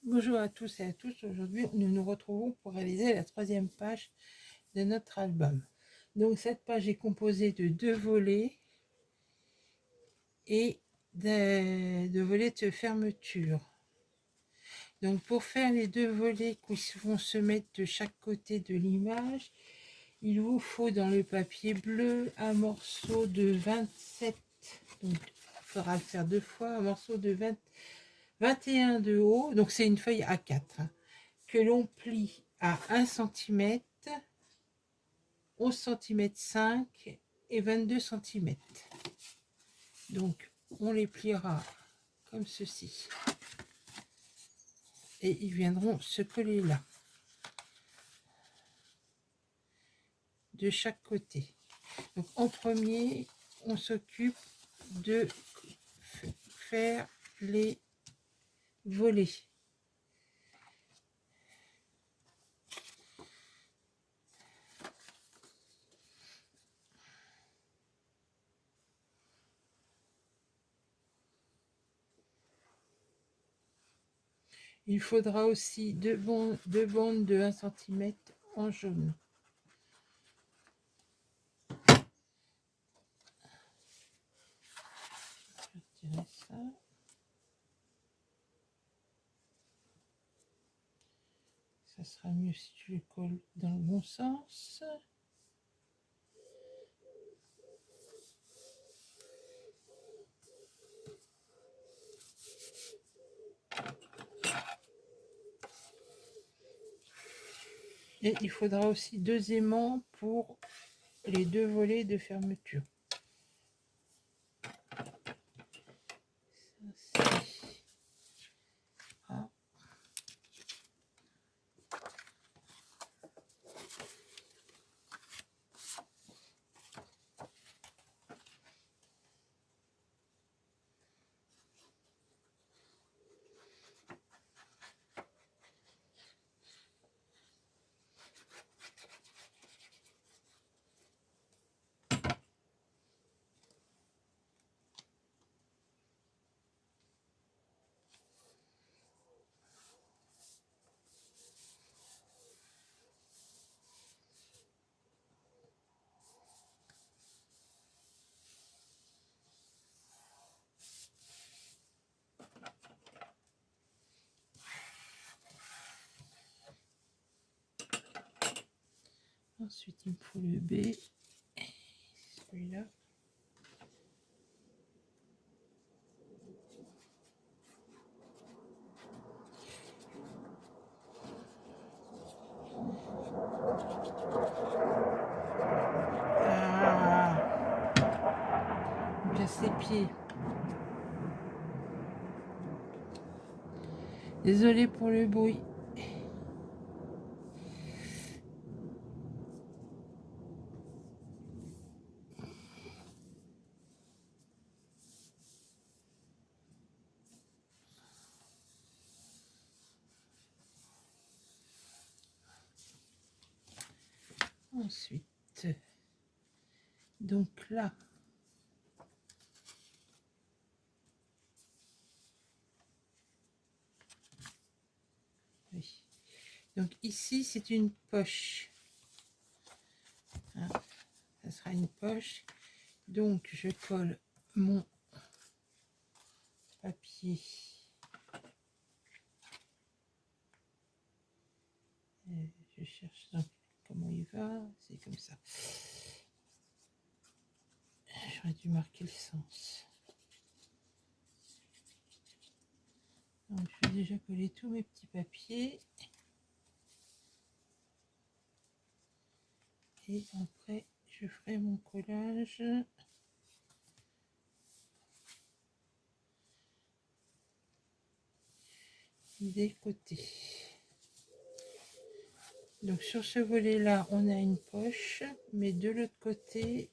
Bonjour à tous et à tous. Aujourd'hui, nous nous retrouvons pour réaliser la 3e page de notre album. Donc, cette page est composée de 2 volets et de volets de fermeture. Donc, pour faire les 2 volets qui vont se mettre de chaque côté de l'image, il vous faut dans le papier bleu un morceau de 27, donc il faudra le faire 2 fois, un morceau de 21 de haut, donc c'est une feuille A4, que l'on plie à 1 cm, 11 cm 5 et 22 cm. Donc on les pliera comme ceci et ils viendront se coller là de chaque côté. Donc en premier, on s'occupe de faire les volets. Il faudra aussi deux bandes de 1 cm en jaune. Je retirer ça. Ça sera mieux si tu le colles dans le bon sens. Et il faudra aussi 2 aimants pour les 2 volets de fermeture. Ah. Ensuite, il me faut le B, celui-là. Ah, bien ses pieds. Désolée pour le bruit. Ensuite, donc là, oui. Donc ici, c'est une poche. Hein, ça sera une poche. Donc, je colle mon papier. Je cherche donc comment il va. C'est comme ça. J'aurais dû marquer le sens. Donc, je vais déjà coller tous mes petits papiers. Et après, je ferai mon collage des côtés. Donc sur ce volet là, on a une poche, mais de l'autre côté,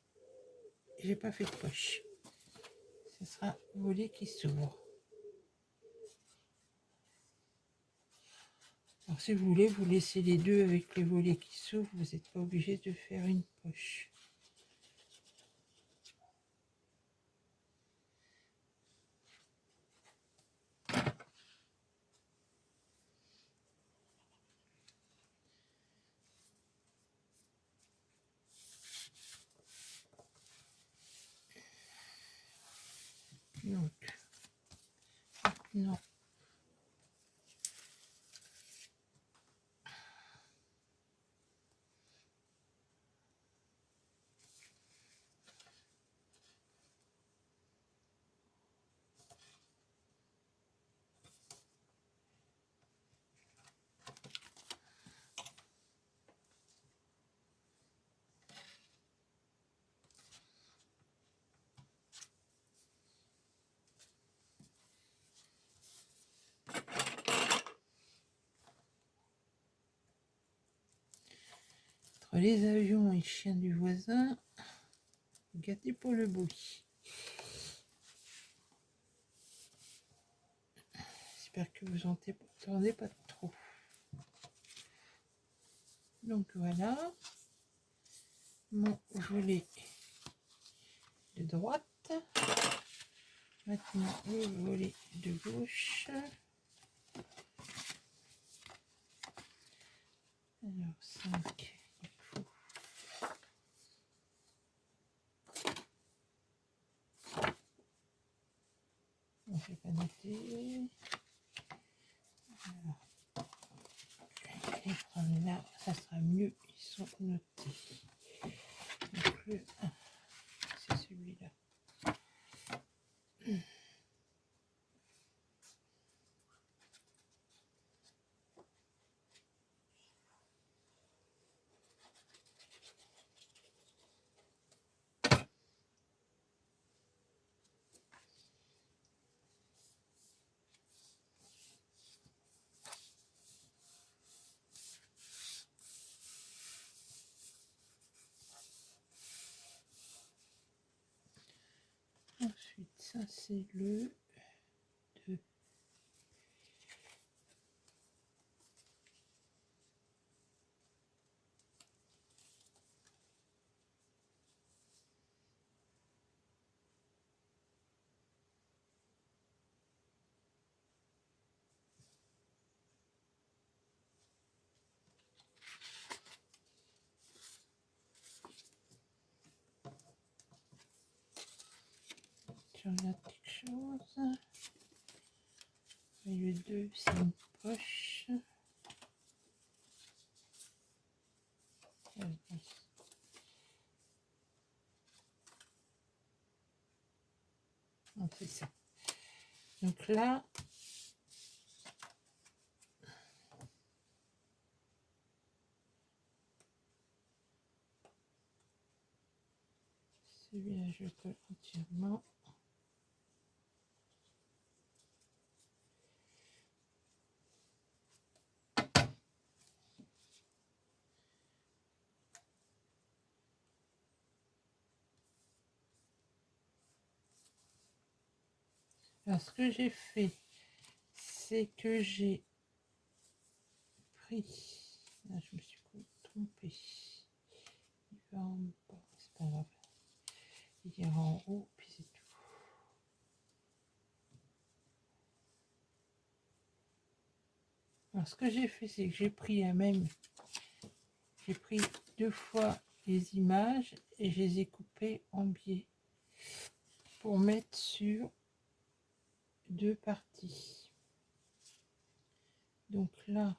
j'ai pas fait de poche. Ce sera un volet qui s'ouvre. Alors si vous voulez, vous laissez les deux avec les volets qui s'ouvrent, vous n'êtes pas obligé de faire une poche. Donc, non. Entre les avions et le chien du voisin, gâté pour le bruit. J'espère que vous entendez pas trop. Donc voilà mon volet de droite. Maintenant le volet de gauche. Alors 5, il faut. On ne fait pas noter. Alors, je vais les prendre là, ça sera mieux, ils sont notés. Donc le 1, c'est celui-là. Ensuite, ça c'est le 2. Je regarde quelque chose. Et le 2, c'est une poche. C'est ça. Donc là, celui-là, je le colle entièrement. Alors, ce que j'ai fait, c'est que j'ai pris... Là, je me suis trompée. Il va en bas, c'est pas grave. Il ira en haut, puis c'est tout. Alors, ce que j'ai fait, c'est que j'ai pris j'ai pris 2 fois les images et je les ai coupées en biais pour mettre sur 2 parties. Donc là,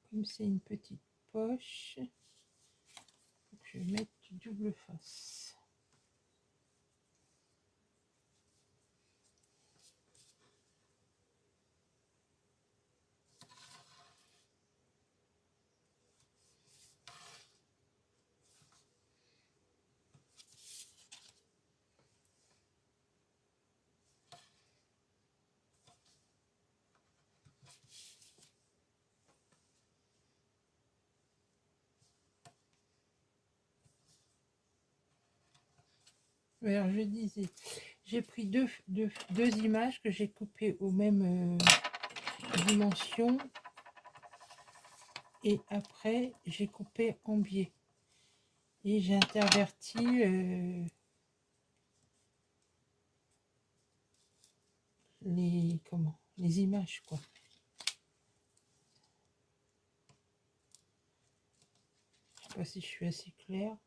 comme c'est une petite poche, je vais mettre du double face. Alors je disais, j'ai pris deux images que j'ai coupées aux mêmes dimensions et après j'ai coupé en biais et j'ai interverti les images quoi. Je sais pas si je suis assez claire.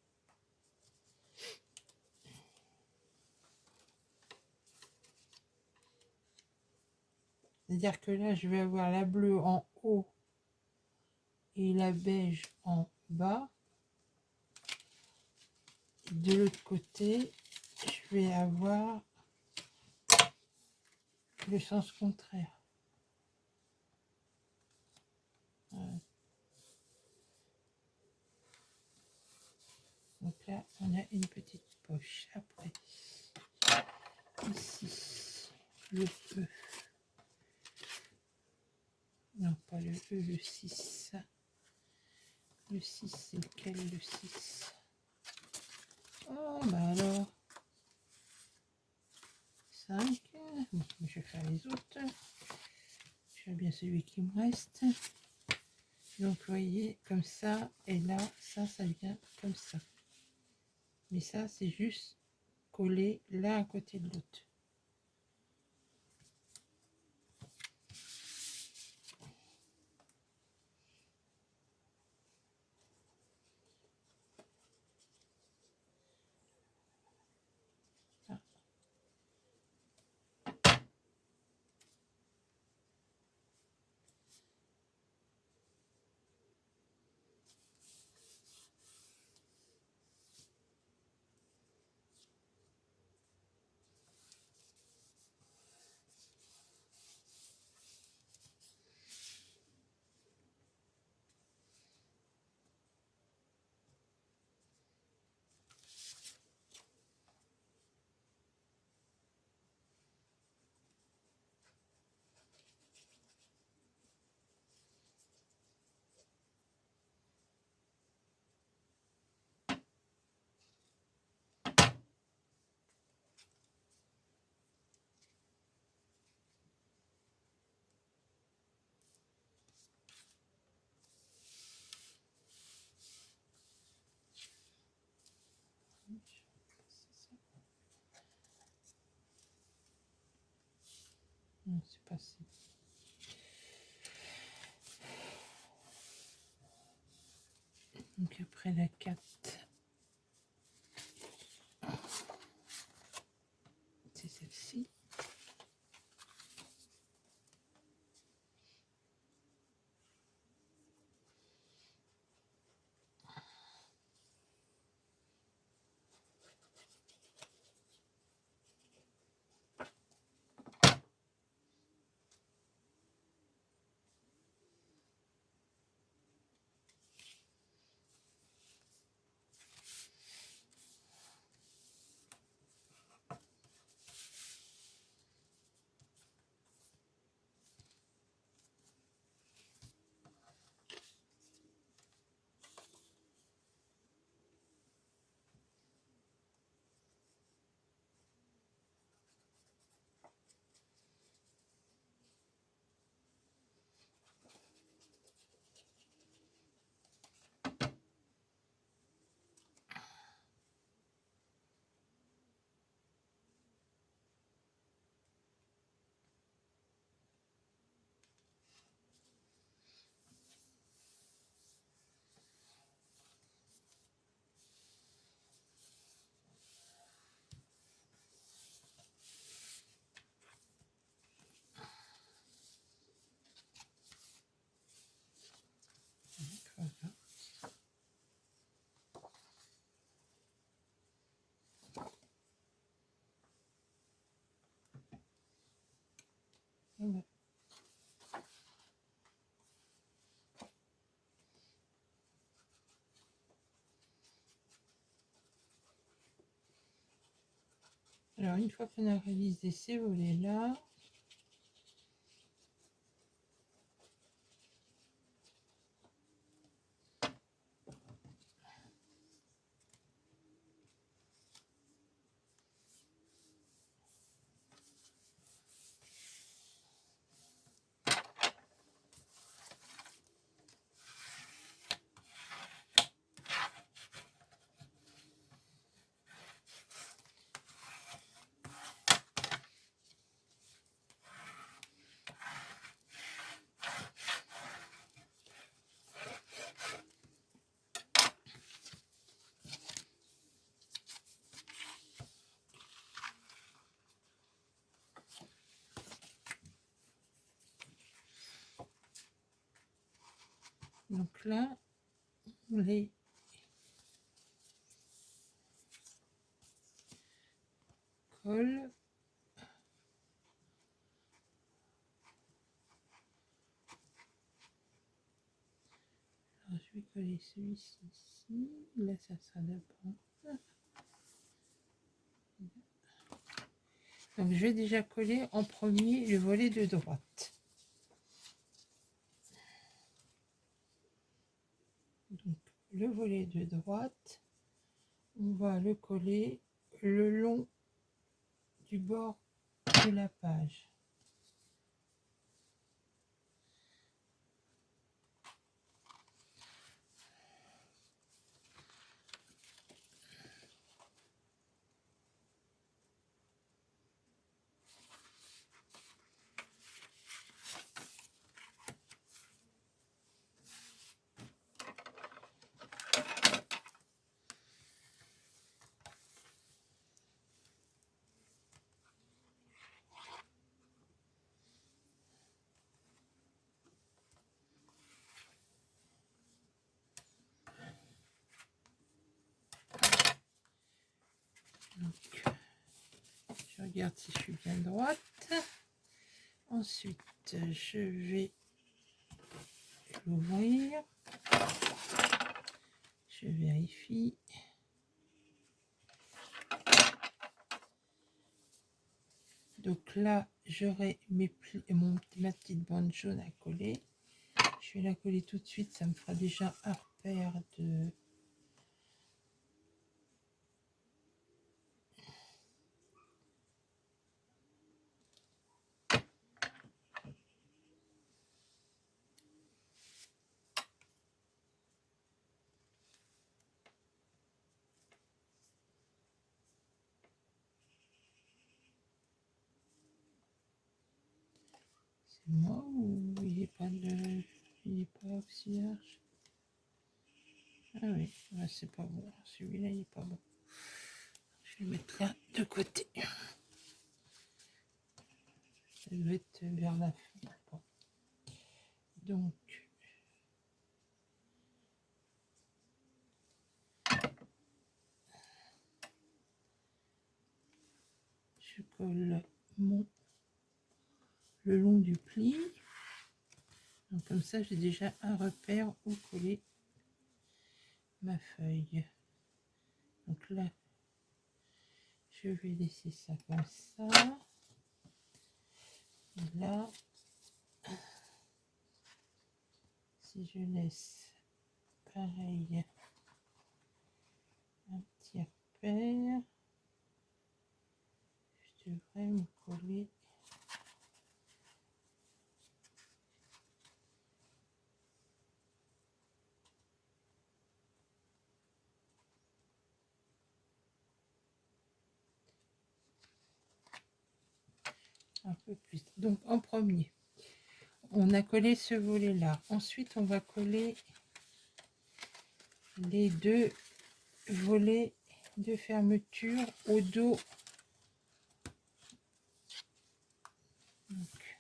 C'est-à-dire que là, je vais avoir la bleue en haut et la beige en bas. Et de l'autre côté, je vais avoir le sens contraire. Voilà. Donc là, on a une petite poche. Après, ici, le E. Non, pas le E, le 6. Le 6, c'est lequel, le 6? Oh, bah alors. 5. Bon, je vais faire les autres. Je fais bien celui qui me reste. Donc, vous voyez, comme ça. Et là, ça vient comme ça. Mais ça, c'est juste collé l'un à côté de l'autre. Non, c'est pas ça. Donc après la 4, c'est celle-ci. Voilà. Voilà. Alors, une fois qu'on a réalisé ces volets-là, Donc là, on les colle. Alors, je vais coller celui-ci ici. Là, ça sera d'abord. Donc, je vais déjà coller en premier le volet de droite. Donc, le volet de droite, on va le coller le long du bord de la page. Donc, je regarde si je suis bien droite. Ensuite, je vais l'ouvrir. Je vérifie. Donc là, j'aurai ma petite bande jaune à coller. Je vais la coller tout de suite. Ça me fera déjà un repère de... C'est moi ou il n'est pas de... Il n'est pas aussi large? Ah oui, c'est pas bon. Celui-là, il n'est pas bon. Je vais le mettre là de côté. Ça doit être vers la fin. Bon. Donc, je colle le long du pli. Donc comme ça, j'ai déjà un repère où coller ma feuille. Donc là, je vais laisser ça comme ça. Et là, si je laisse pareil un petit repère, je devrais me coller. Un peu plus. Donc en premier, on a collé ce volet là. Ensuite, on va coller les deux volets de fermeture au dos. Donc,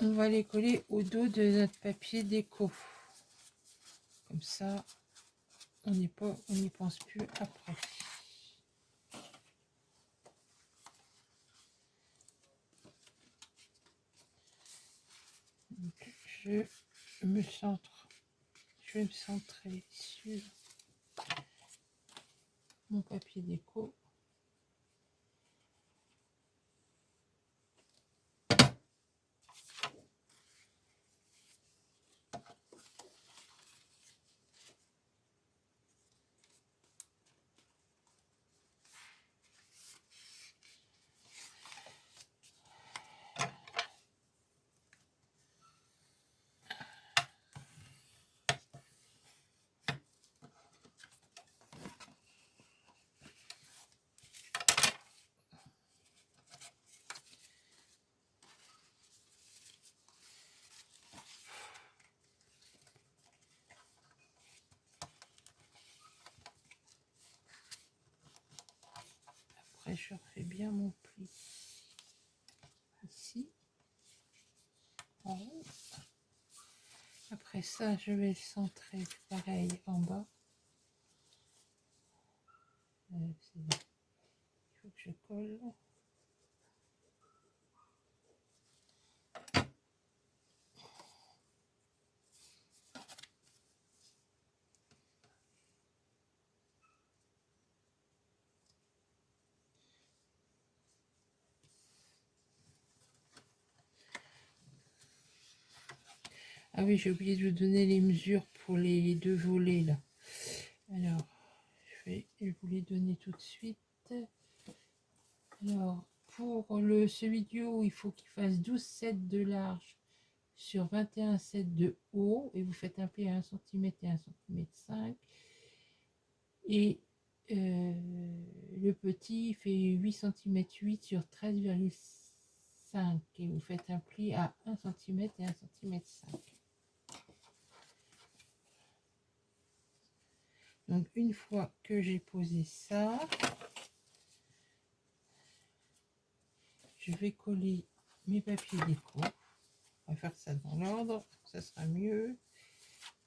on va les coller au dos de notre papier déco. Comme ça, on n'y pense plus après. Donc, je vais me centrer sur mon papier déco. Après, je refais bien mon pli. ici. En haut. Après ça, je vais le centrer pareil en bas. Il faut que je colle. Ah oui, j'ai oublié de vous donner les mesures pour les deux volets là. Alors, je vous les donner tout de suite. Alors, pour celui du haut, il faut qu'il fasse 12 cm de large sur 21 cm de haut. Et vous faites un pli à 1 cm et 1 cm 5. Et le petit fait 8 cm 8 sur 13,5. Et vous faites un pli à 1 cm et 1 cm 5. Donc une fois que j'ai posé ça, je vais coller mes papiers déco. On va faire ça dans l'ordre, ça sera mieux.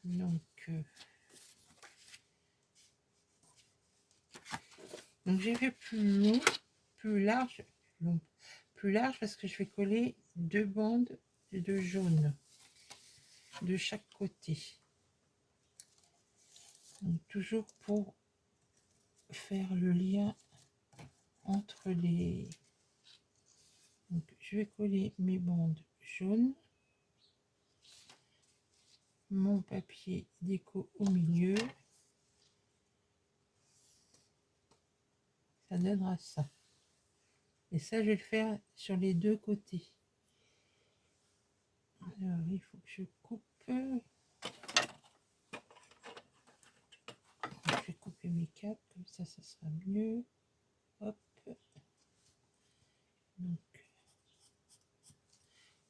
Donc j'ai fait plus long, plus large, plus large parce que je vais coller deux bandes de jaune de chaque côté. Donc, toujours pour faire le lien entre les... Donc, je vais coller mes bandes jaunes, mon papier déco au milieu, ça donnera ça. Et ça, je vais le faire sur les deux côtés. Alors, il faut que je coupe. Je vais couper mes capes, comme ça sera mieux. Hop. Donc,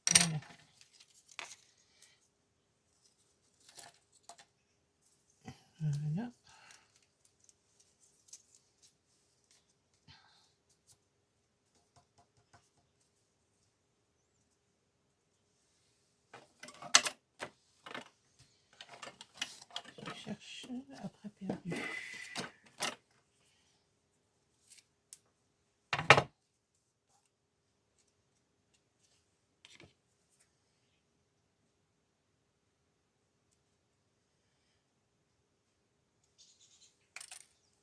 voilà. Voilà. Je cherche après perdu.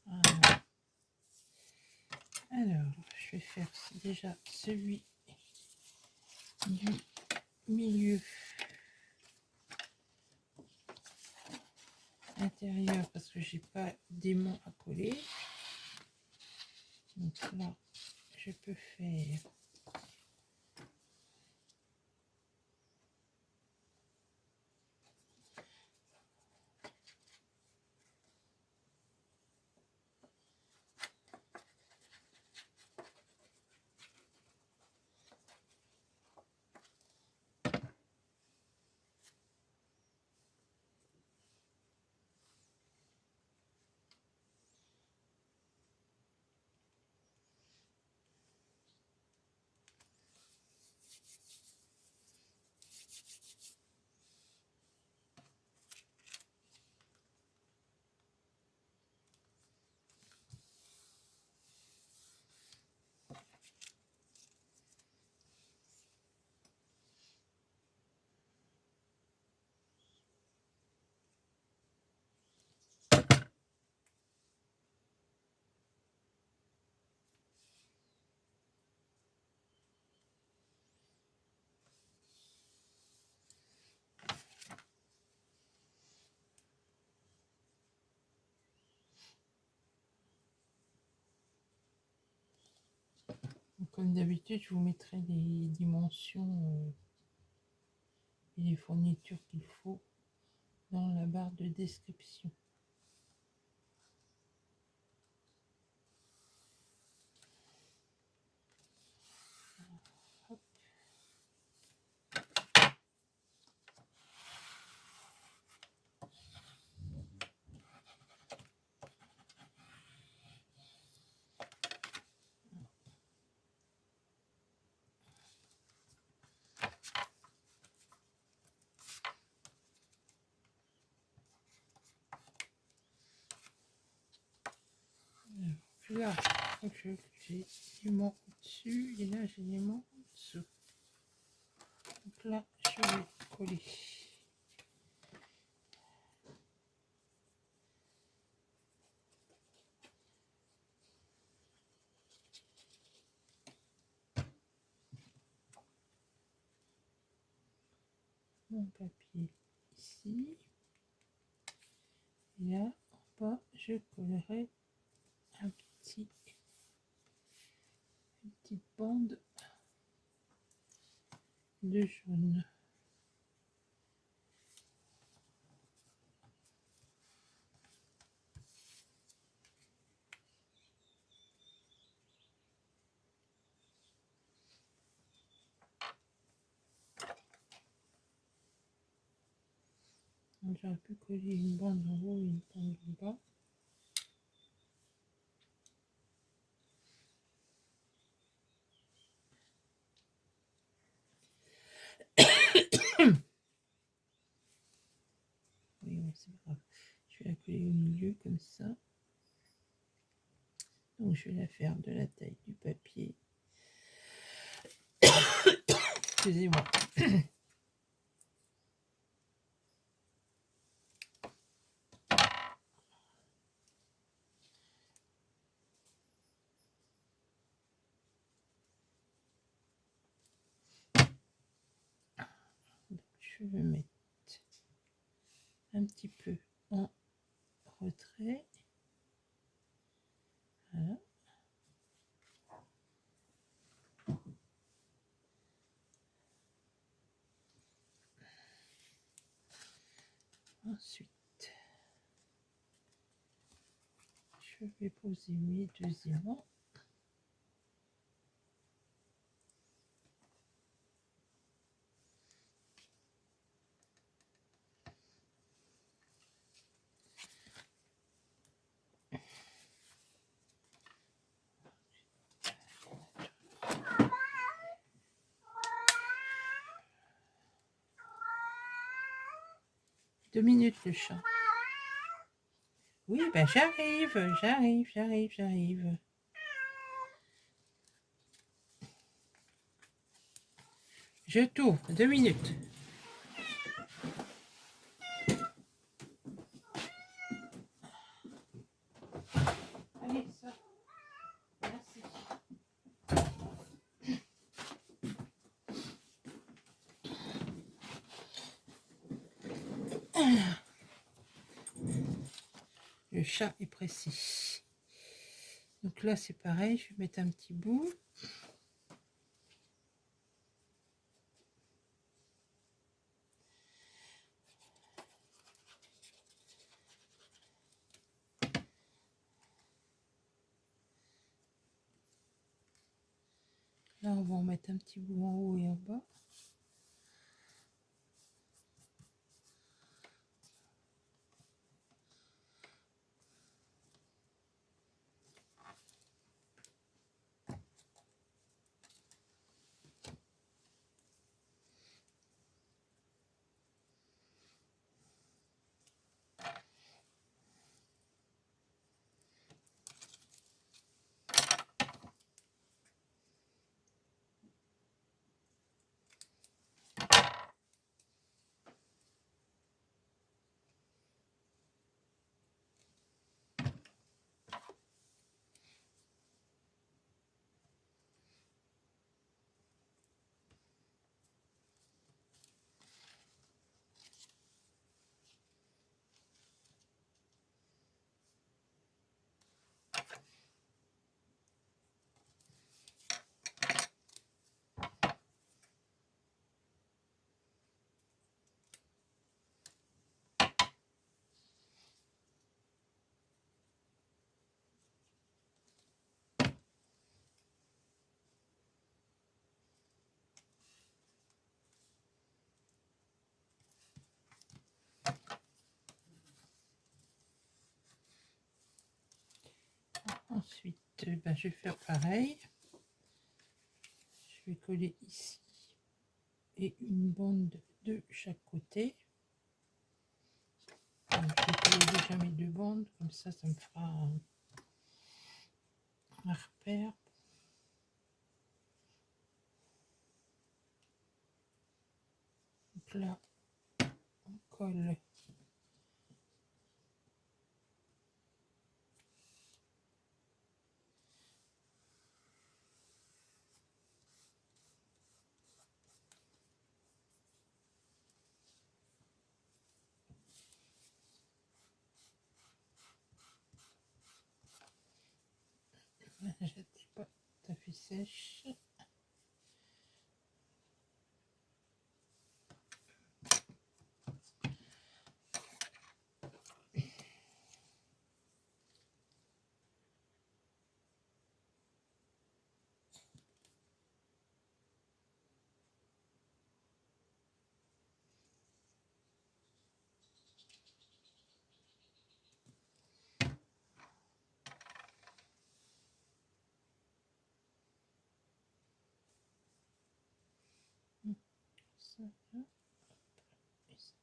Voilà. Alors, je vais faire déjà celui du milieu intérieur parce que j'ai pas d'aimant à coller. Donc là, je peux faire comme d'habitude, je vous mettrai les dimensions et les fournitures qu'il faut dans la barre de description. Hop. là, j'ai l'aimant au-dessus et là, j'ai l'aimant en dessous. Donc là, je vais coller. Mon papier ici. Et là, en bas, je collerai une petite bande de jaune. J'aurais pu coller une bande en haut et une bande en bas. Oui, c'est pas grave. Je vais la coller au milieu comme ça. Donc je vais la faire de la taille du papier. Excusez-moi. Je vais mettre un petit peu en retrait. Voilà. Ensuite, je vais poser mes deux aimants. Deux minutes le chat. Oui, ben j'arrive. Je tourne, 2 minutes. Allez, ça. Merci. Le chat est précis. Donc là, c'est pareil, je vais mettre un petit bout. Là, on va en mettre un petit bout en haut et en bas. Ensuite, ben, je vais faire pareil. Je vais coller ici et une bande de chaque côté. Donc, je vais coller déjà mes deux bandes, comme ça me fera un repère. Donc là, on colle. J'étais pas tout à fait sèche. Ça, là, et ça.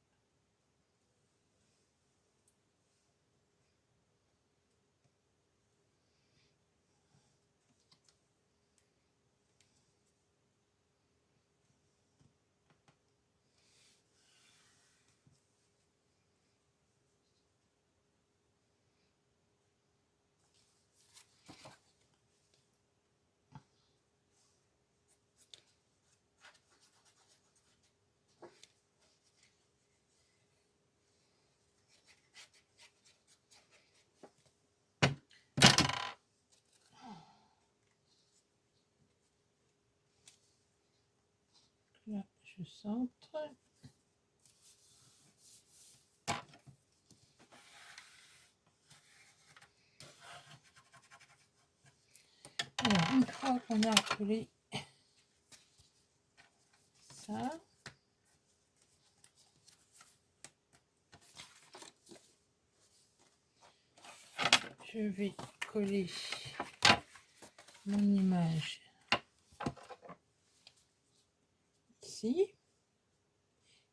Là, je centre. Alors, une fois qu'on a collé ça, je vais coller mon image ici.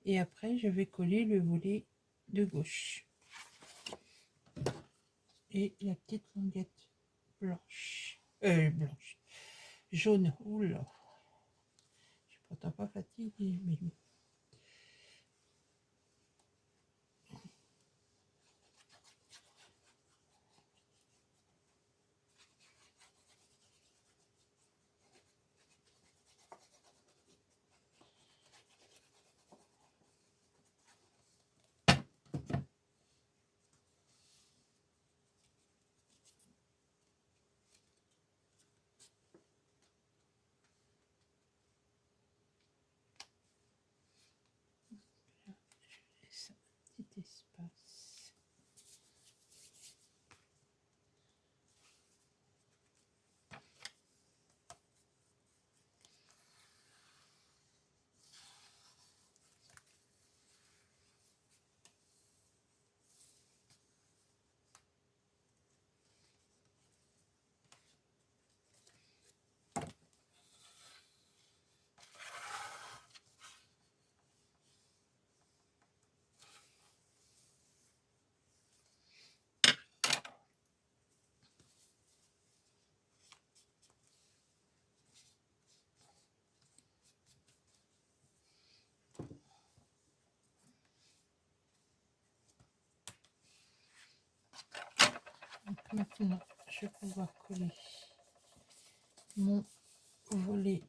Et après, je vais coller le volet de gauche. Et la petite languette blanche. Blanche. Jaune. Oula. Je suis pourtant pas fatiguée, mais bon. Ça, petit espace. Donc maintenant, je vais pouvoir coller mon volet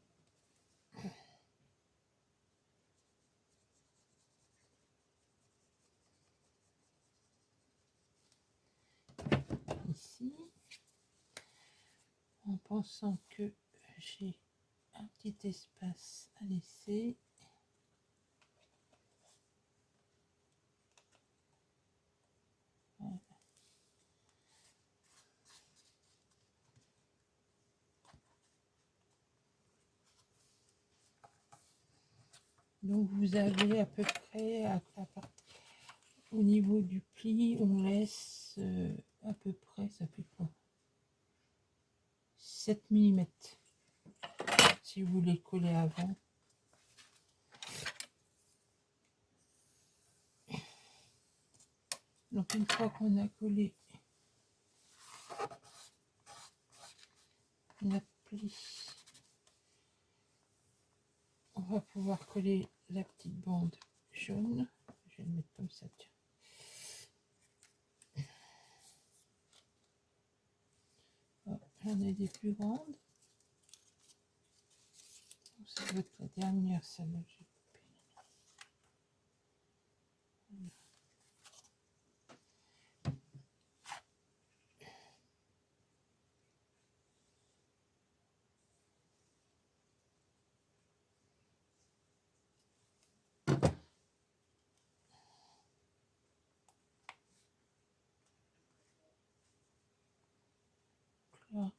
ici, en pensant que j'ai un petit espace à laisser. Voilà. Donc vous avez à peu près au niveau du pli, on laisse à peu près, ça fait quoi, 7 mm si vous voulez coller avant. Donc une fois qu'on a collé une appli. On va pouvoir coller la petite bande jaune. Je vais le mettre comme ça, tiens. Oh, j'en ai des plus grandes. Ça doit être la dernière, celle-là que j'ai coupée. Voilà. Là.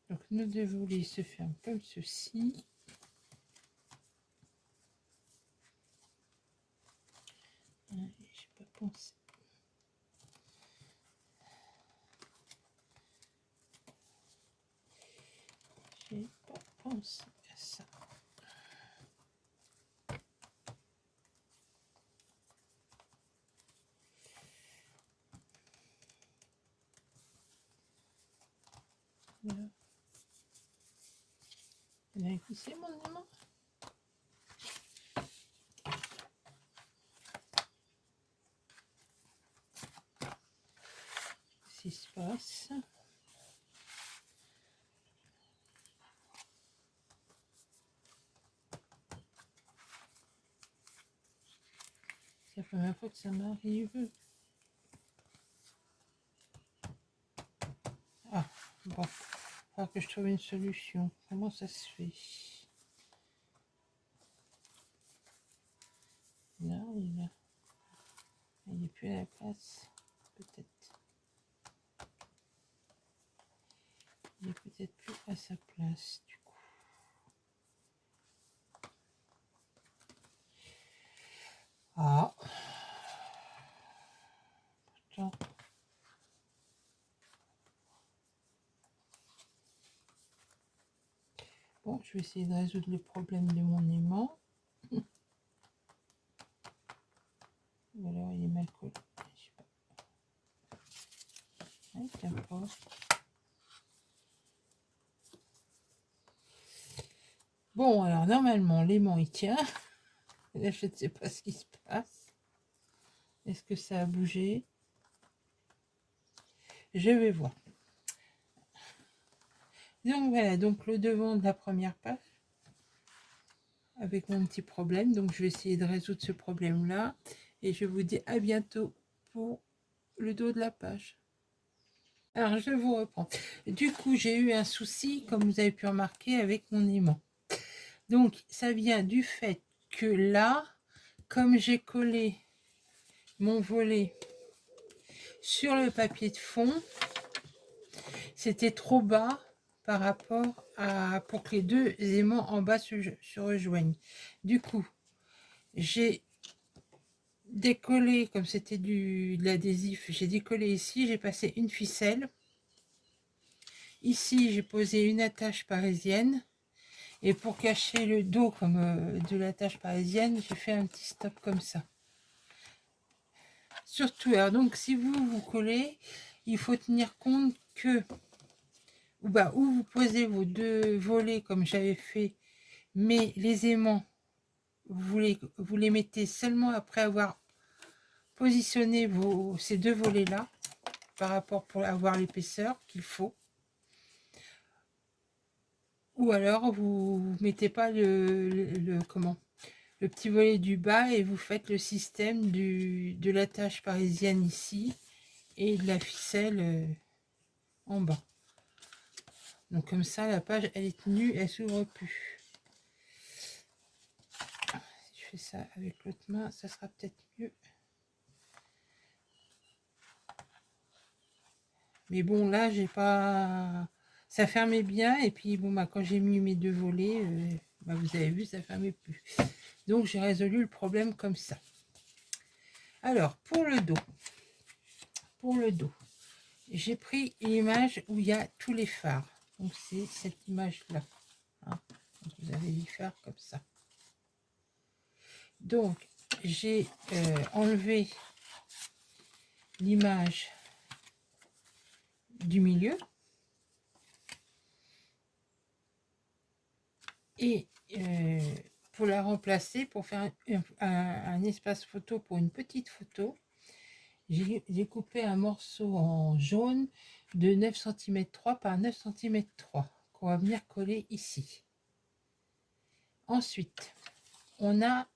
Donc nos deux volets se ferment comme ceci. J'ai pas pensé. J'ai pas pensé à ça. Voilà. On a glissé mon aimant. Qu'est-ce qui se passe? C'est la première fois que ça m'arrive. Ah, bon. Il faut que je trouve une solution. Comment ça se fait? Là, il est là. Il n'est plus à la place. Peut-être. Il n'est peut-être plus à sa place, du coup. Ah. Pourtant. Bon, je vais essayer de résoudre le problème de mon aimant. Ou alors il est mal collé. Je sais pas. Ah, il tient pas. Bon, alors normalement, l'aimant il tient. Là, je ne sais pas ce qui se passe. Est-ce que ça a bougé? Je vais voir. Donc voilà, donc le devant de la première page avec mon petit problème. Donc je vais essayer de résoudre ce problème-là. Et je vous dis à bientôt pour le dos de la page. Alors je vous reprends. Du coup, j'ai eu un souci, comme vous avez pu remarquer, avec mon aimant. Donc ça vient du fait que là, comme j'ai collé mon volet sur le papier de fond, c'était trop bas par rapport à pour que les deux aimants en bas se rejoignent. Du coup, j'ai décollé, comme c'était de l'adhésif, j'ai décollé ici, j'ai passé une ficelle. Ici, j'ai posé une attache parisienne. Et pour cacher le dos comme de l'attache parisienne, j'ai fait un petit stop comme ça. Surtout, alors donc si vous collez, il faut tenir compte que où vous posez vos deux volets comme j'avais fait, mais les aimants, vous les mettez seulement après avoir positionné ces deux volets là par rapport pour avoir l'épaisseur qu'il faut. Ou alors vous mettez pas le petit volet du bas et vous faites le système de l'attache parisienne ici et de la ficelle en bas. Donc comme ça la page elle est tenue, elle s'ouvre plus. Si je fais ça avec l'autre main, ça sera peut-être mieux. Mais bon là j'ai pas, ça fermait bien et puis bon quand j'ai mis mes deux volets, vous avez vu ça fermait plus. Donc j'ai résolu le problème comme ça. Alors, pour le dos, j'ai pris l'image où il y a tous les phares. Donc, c'est cette image-là. Hein. Vous avez les phares comme ça. Donc, j'ai enlevé l'image du milieu. Et pour la remplacer, pour faire un espace photo pour une petite photo, j'ai coupé un morceau en jaune de 9 cm 3 par 9 cm 3 qu'on va venir coller ici. Ensuite,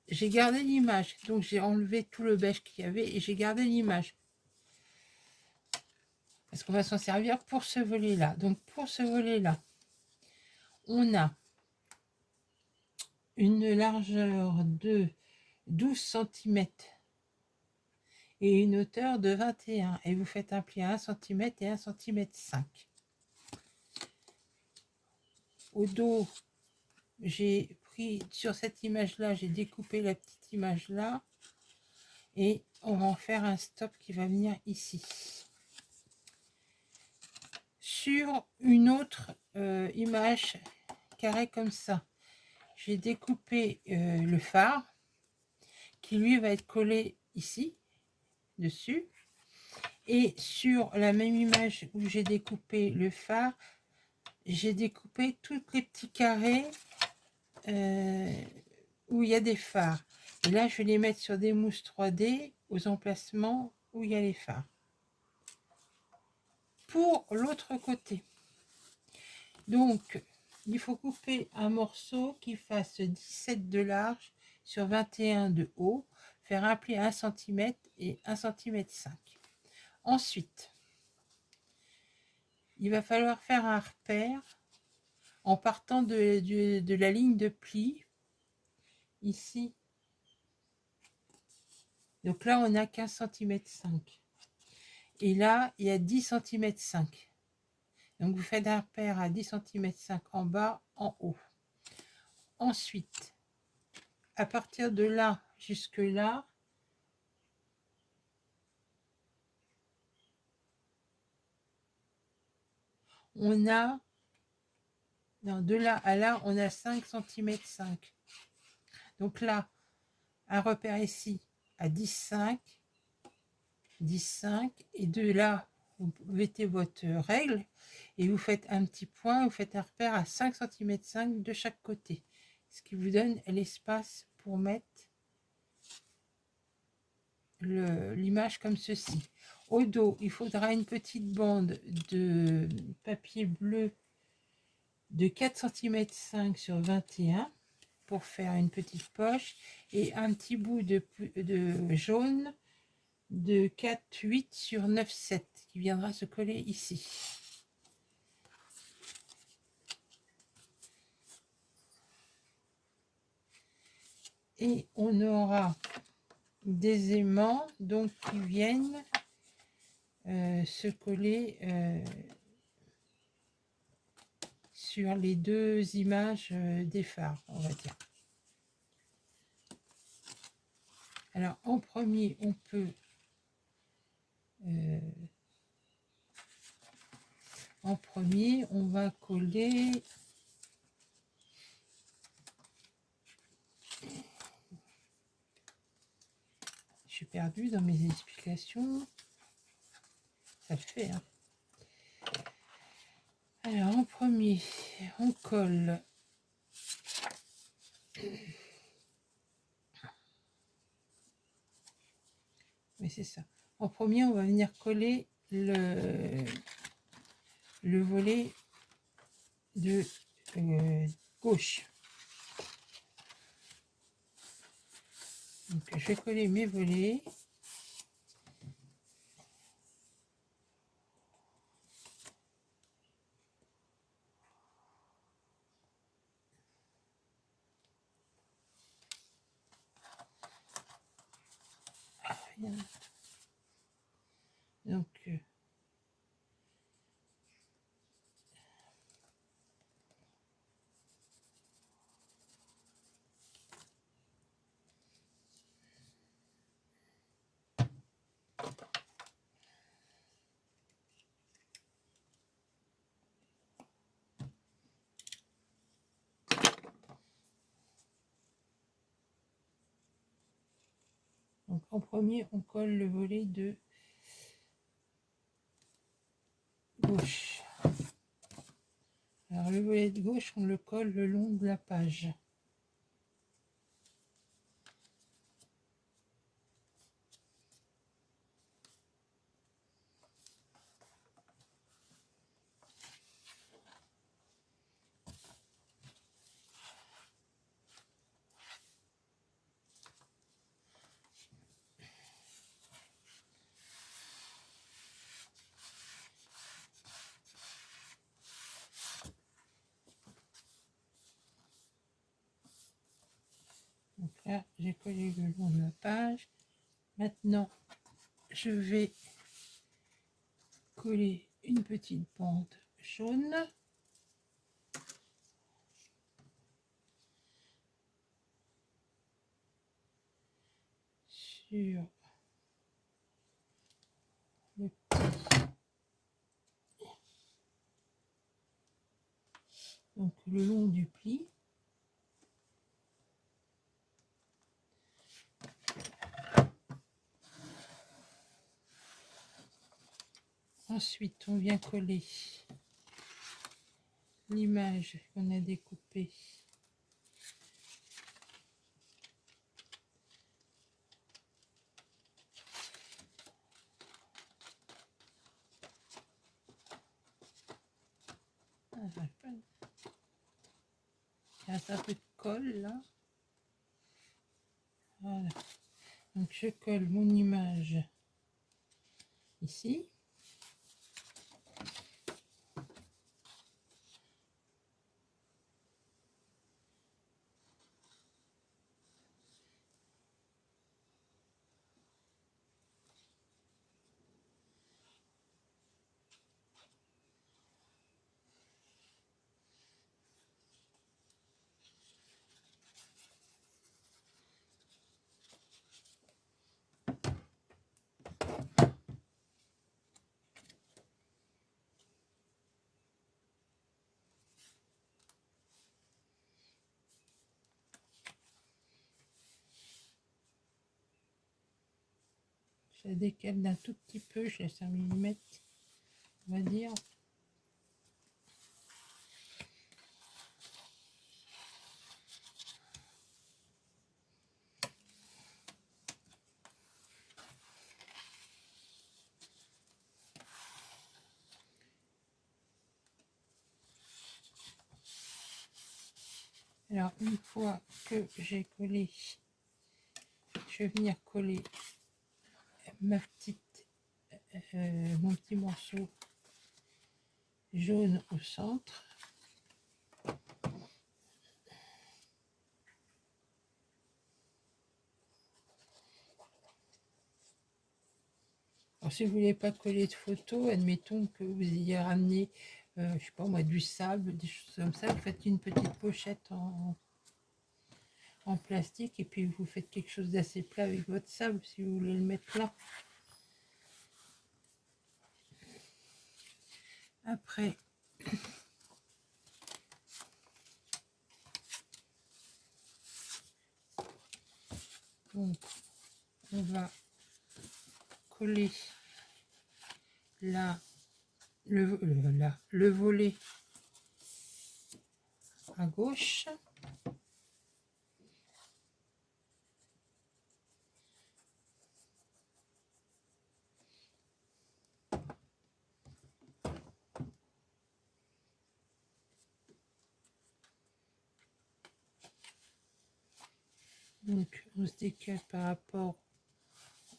j'ai gardé l'image, donc j'ai enlevé tout le beige qu'il y avait et j'ai gardé l'image. Parce qu'on va s'en servir pour ce volet-là. Donc pour ce volet-là, on a une largeur de 12 cm et une hauteur de 21 et vous faites un pli à 1 cm et 1 cm 5. Au dos, j'ai pris sur cette image là, j'ai découpé la petite image là et on va en faire un stop qui va venir ici. Sur une autre image carré comme ça, j'ai découpé le phare qui lui va être collé ici dessus, et sur la même image où j'ai découpé le phare, j'ai découpé tous les petits carrés où il y a des phares. Et là, je vais les mettre sur des mousses 3D aux emplacements où il y a les phares. Pour l'autre côté, donc, il faut couper un morceau qui fasse 17 de large sur 21 de haut, faire un pli à 1 cm et 1 cm 5. Ensuite, il va falloir faire un repère en partant de la ligne de pli ici. Donc là, on n'a qu'1 cm 5. Et là, il y a 10 cm 5. Donc vous faites un repère à 10 cm 5 en bas, en haut. Ensuite, à partir de là jusque là, on a, non, de là à là, on a 5 cm 5. Donc là, un repère ici à 10,5, 10,5, et de là, vous mettez votre règle et vous faites un petit point, vous faites un repère à 5 cm 5 de chaque côté, ce qui vous donne l'espace pour mettre l'image comme ceci. Au dos, il faudra une petite bande de papier bleu de 4 cm 5 sur 21 pour faire une petite poche, et un petit bout de jaune de 4,8 sur 9,7 qui viendra se coller ici. Et on aura des aimants donc qui viennent se coller sur les deux images des phares, on va dire. Alors en premier, on peut on va coller je suis perdue dans mes explications, ça le fait, hein. Alors en premier, on colle mais c'est ça. En premier, on va venir coller le volet de gauche. Donc je vais coller mes volets. Donc Donc en premier, on colle le volet de gauche. Alors le volet de gauche, on le colle le long de la page. Donc là, j'ai collé le long de la page. Maintenant, je vais coller une petite bande jaune. Sur le petit. Donc le long du pli. Ensuite, on vient coller l'image qu'on a découpée il y a un peu de colle là. Voilà. Donc je colle mon image ici. Je la décale d'un tout petit peu, je laisse 1 mm, on va dire. Alors une fois que j'ai collé, je vais venir coller ma petite, mon petit morceau jaune au centre. Alors, si vous ne voulez pas coller de photos, admettons que vous ayez ramené, je sais pas moi, du sable, des choses comme ça, vous faites une petite pochette en plastique et puis vous faites quelque chose d'assez plat avec votre sable si vous voulez le mettre là. Après, donc, on va coller là le volet à gauche. Donc on se décale par rapport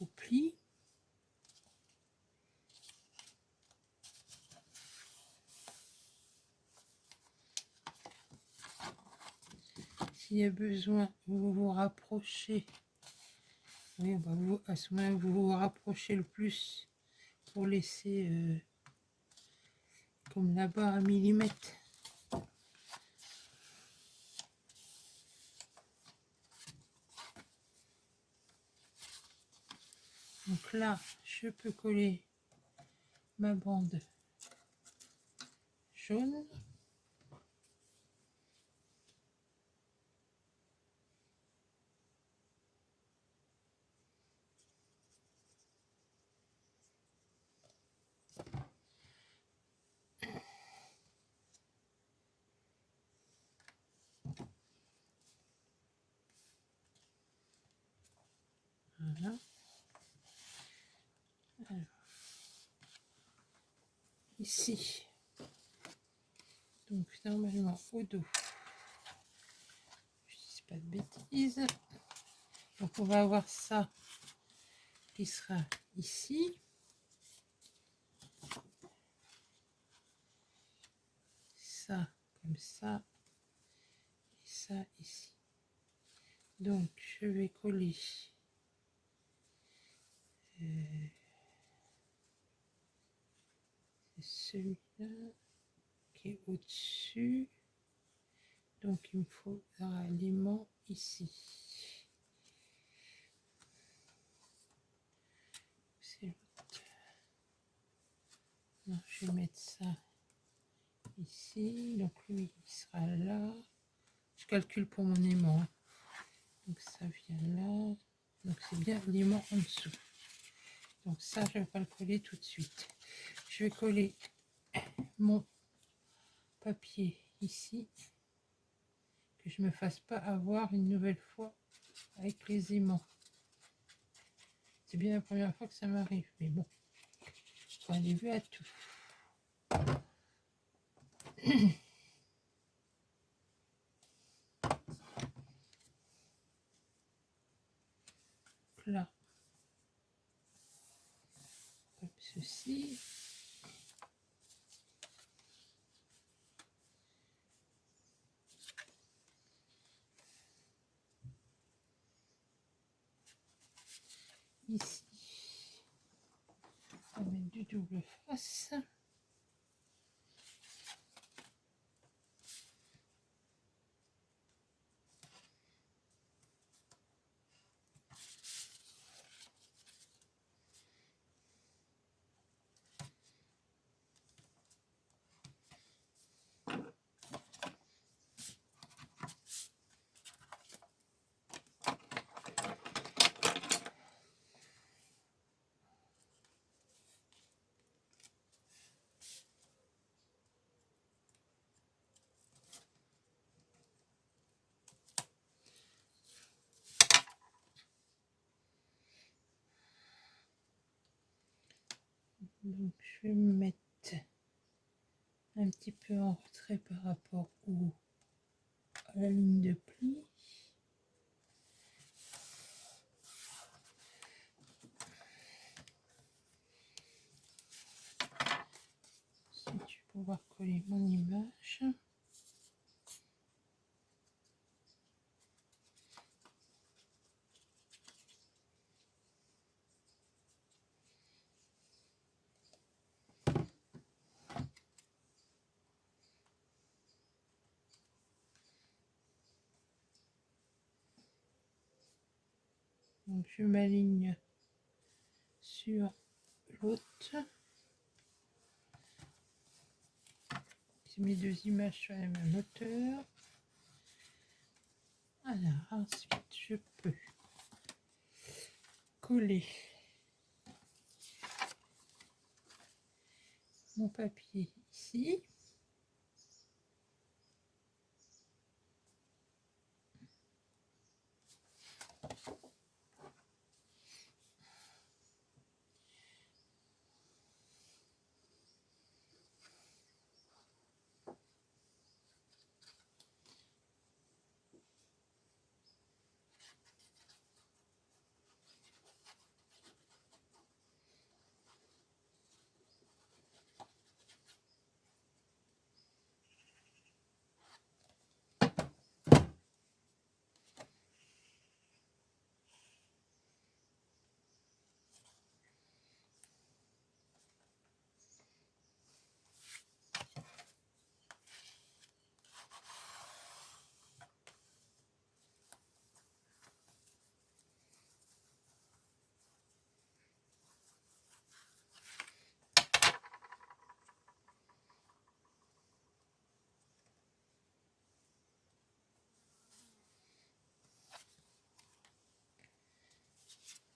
au pli. S'il y a besoin, vous vous rapprochez. Oui, bah vous, à ce moment-là, vous vous rapprochez le plus pour laisser comme là-bas 1 mm. Donc là, je peux coller ma bande jaune. Voilà. Alors, ici, donc normalement au dos, je dis pas de bêtises, donc on va avoir ça qui sera ici, ça comme ça, et ça ici. Donc je vais coller celui-là qui est au-dessus, donc il me faut un élément ici. Non, je vais mettre ça ici, donc lui il sera là. Je calcule pour mon aimant, hein. Donc ça vient là, donc c'est bien l'aimant en dessous. Donc ça je vais pas le coller tout de suite. Je vais coller mon papier ici, que je me fasse pas avoir une nouvelle fois avec les aimants. C'est bien la première fois que ça m'arrive, mais bon, point de vue à tout. Là, comme ceci. Ici, on va mettre du double face. Donc je vais me mettre un petit peu en retrait par rapport à la ligne de pli. Si je vais pouvoir coller mon image. Donc je m'aligne sur l'autre. J'ai mes deux images sur la même hauteur. Alors ensuite je peux coller mon papier ici.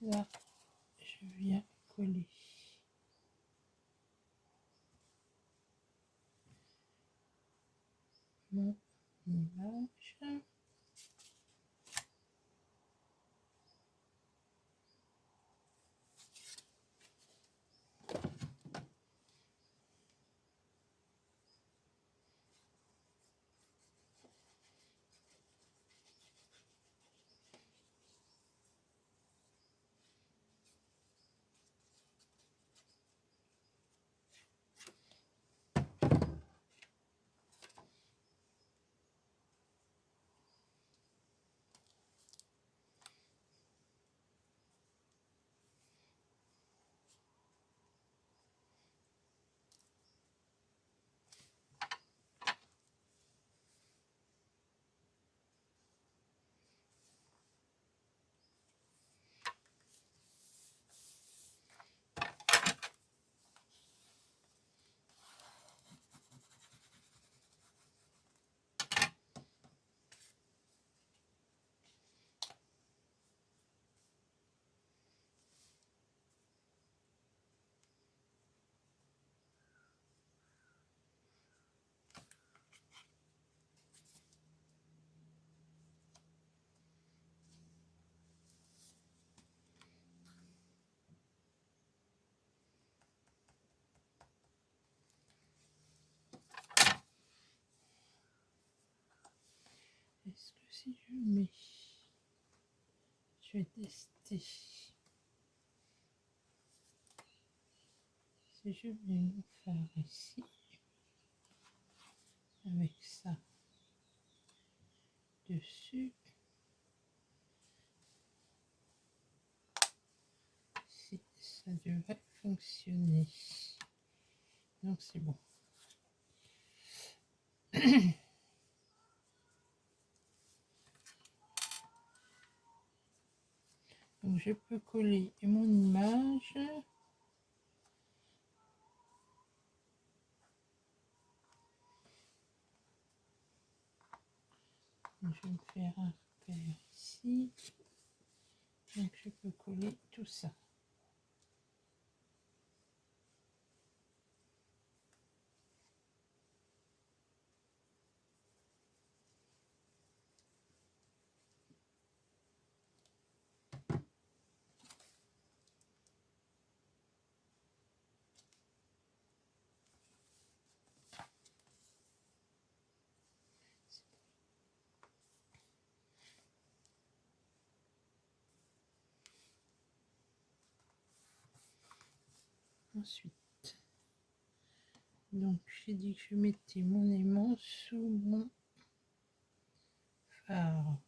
Là, je viens coller mon image. si je mets, je vais tester. Si je mets mon phare ici, avec ça dessus, si ça devrait fonctionner. Donc c'est bon. Donc je peux coller mon image. Je vais me faire un repère ici. Donc je peux coller tout ça. Ensuite, donc j'ai dit que je mettais mon aimant sous mon phare.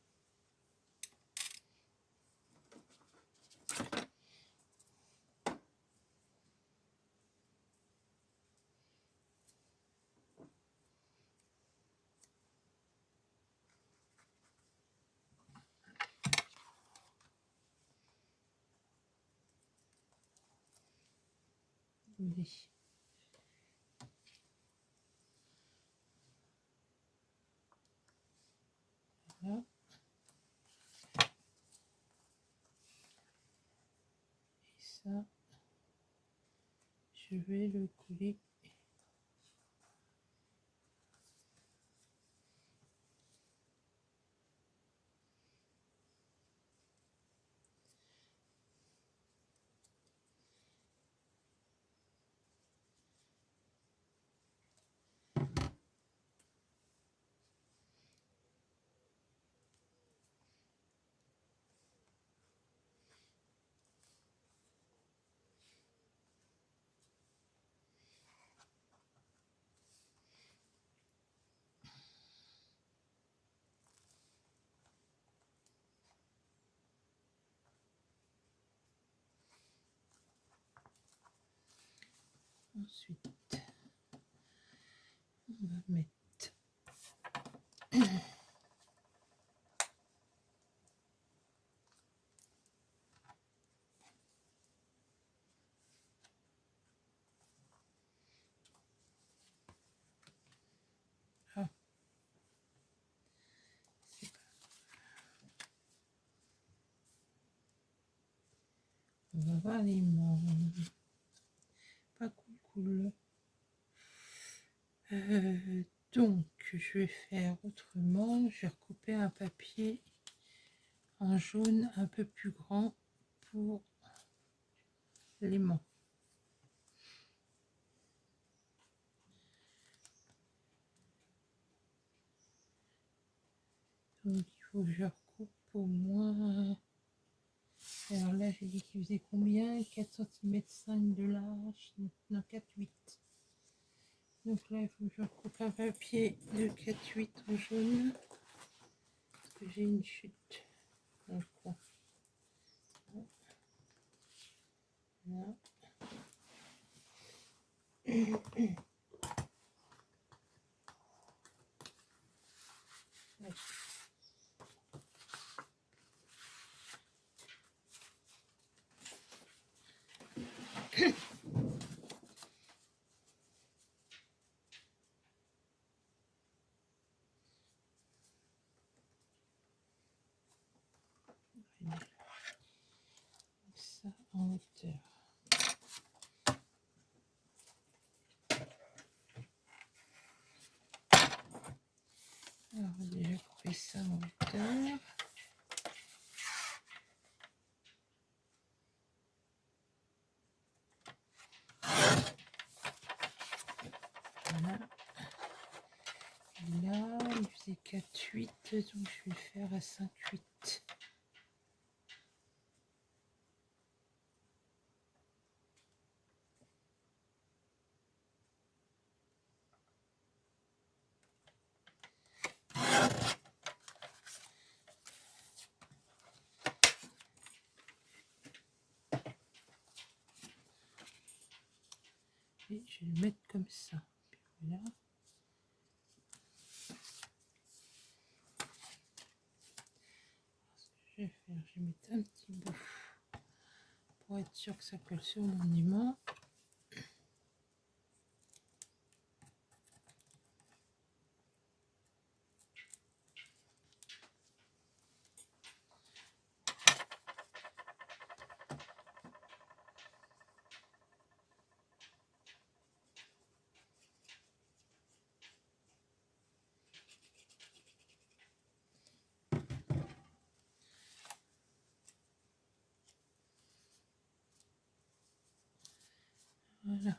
Oui. Voilà. Et ça, je vais le coller. Ensuite, on va mettre ah, on va voir les membres. Pas cool. Donc, je vais faire autrement. Je vais recouper un papier en jaune un peu plus grand pour l'aimant. Donc, il faut que je recoupe au moins... Alors là, j'ai dit qu'il faisait combien? 4 cm 5 de large. Non, 4,8. Donc là, il faut que je recoupe un papier de 4,8 en jaune. Parce que j'ai une chute dans le coin. Là. Ça en hauteur. Alors, déjà couper ça en hauteur. Voilà. Et là, il faisait 4,8, donc je vais le faire à 5,8. Et je vais le mettre comme ça. Puis voilà. Je vais faire, je vais mettre un petit bout pour être sûr que ça colle sur mon aimant. Voilà.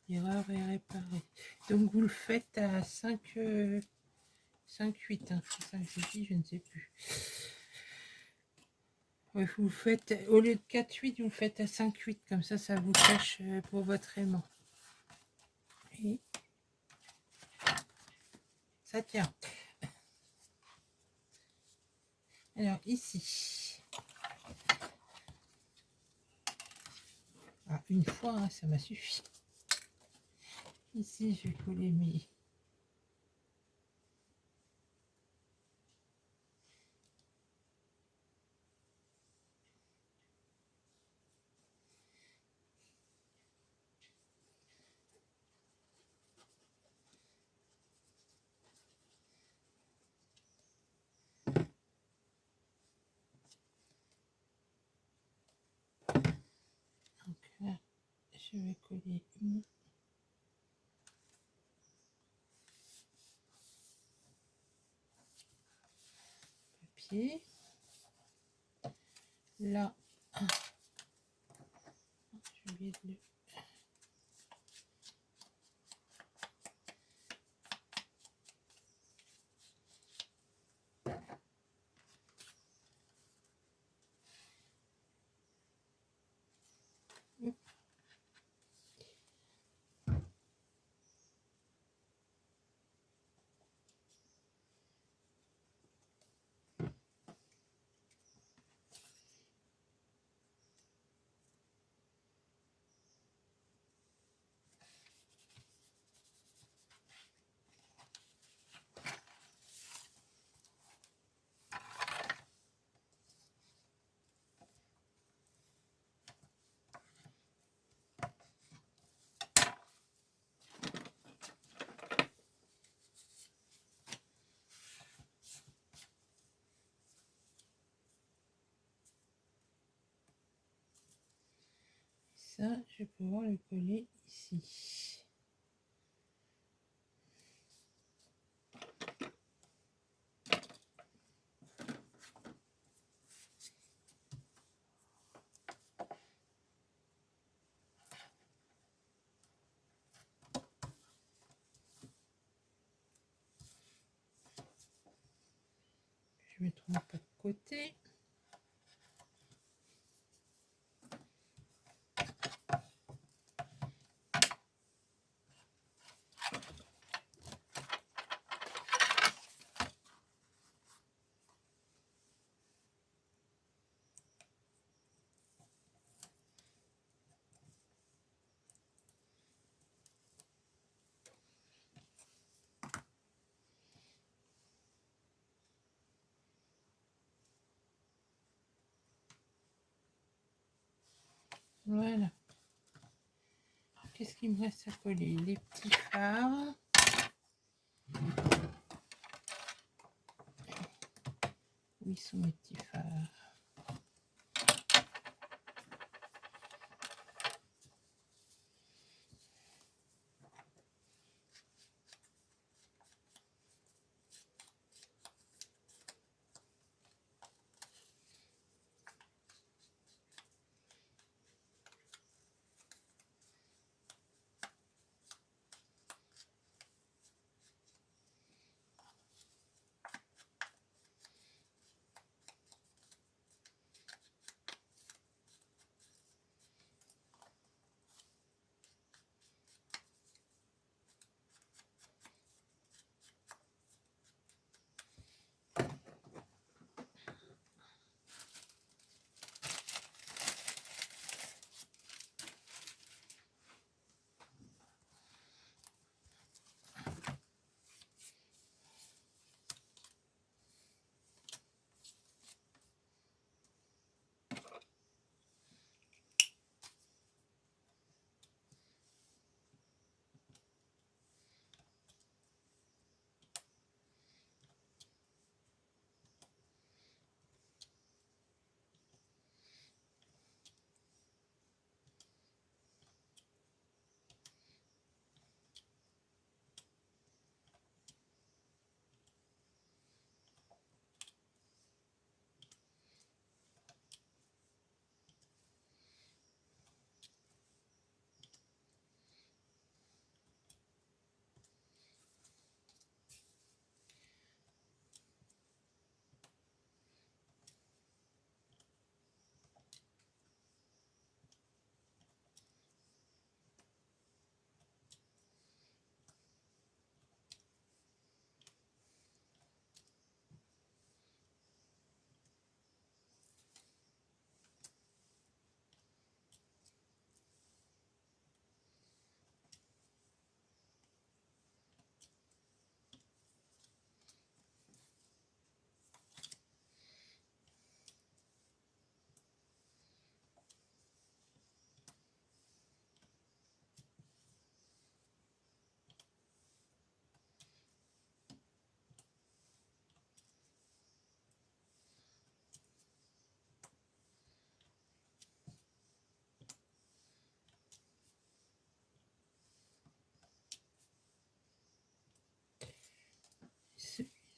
L'erreur est réparée. Donc vous le faites à 5,8. Hein. C'est ça que je dis, je ne sais plus. Ouais, vous le faites, au lieu de 4,8, vous le faites à 5,8. Comme ça vous cache pour votre aimant. Et ça tient. Alors ici. Ah, une fois, hein, ça m'a suffi. Ici, je vais coller mes... Donc là, je vais coller mon papier. Là, je vais le... Ça, je vais pouvoir le coller ici. Je vais mettre mon pas de côté. Voilà. Qu'est-ce qu'il me reste à coller? Les petits phares. Où ils sont mes petits phares?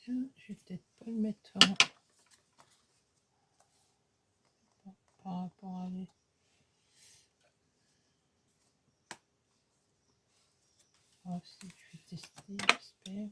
Je vais peut-être pas le mettre par rapport à les... Oh, si je vais tester, j'espère.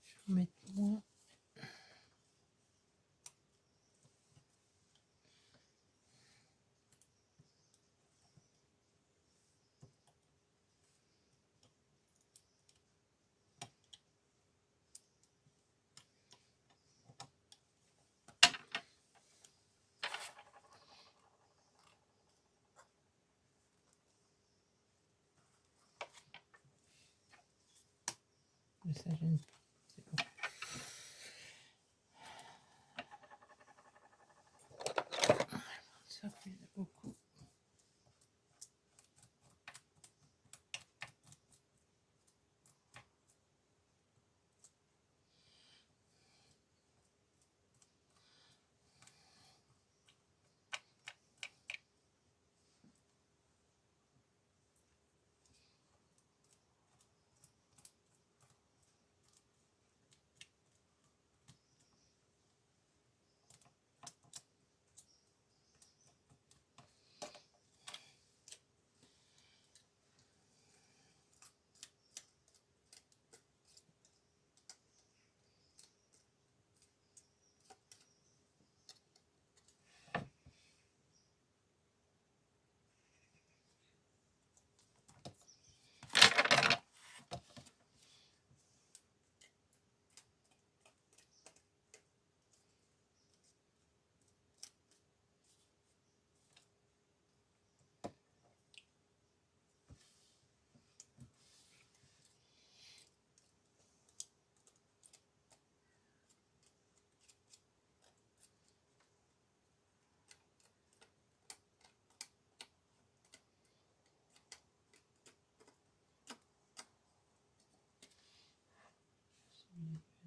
Je vais mettre moins. Mais ça gêne pas. C'est bon. Ça fait beaucoup.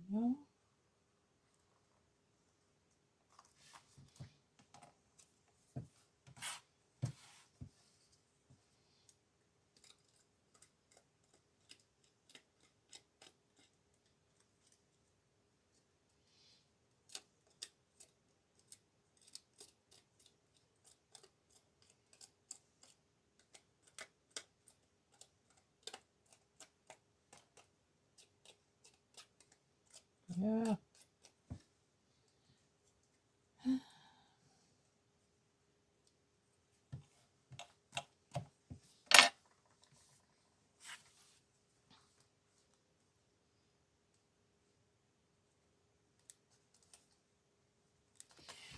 Non. Voilà.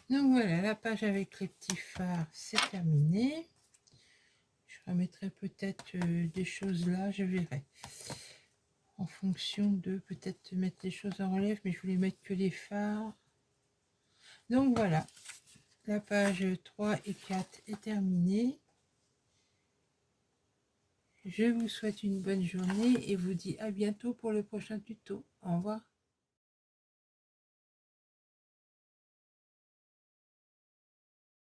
Donc voilà, la page avec les petits phares, c'est terminé. Je remettrai peut-être des choses là, je verrai. En fonction de peut-être mettre les choses en relief, mais je voulais mettre que les phares. Donc voilà, la page 3 et 4 est terminée. Je vous souhaite une bonne journée et vous dis à bientôt pour le prochain tuto. Au revoir.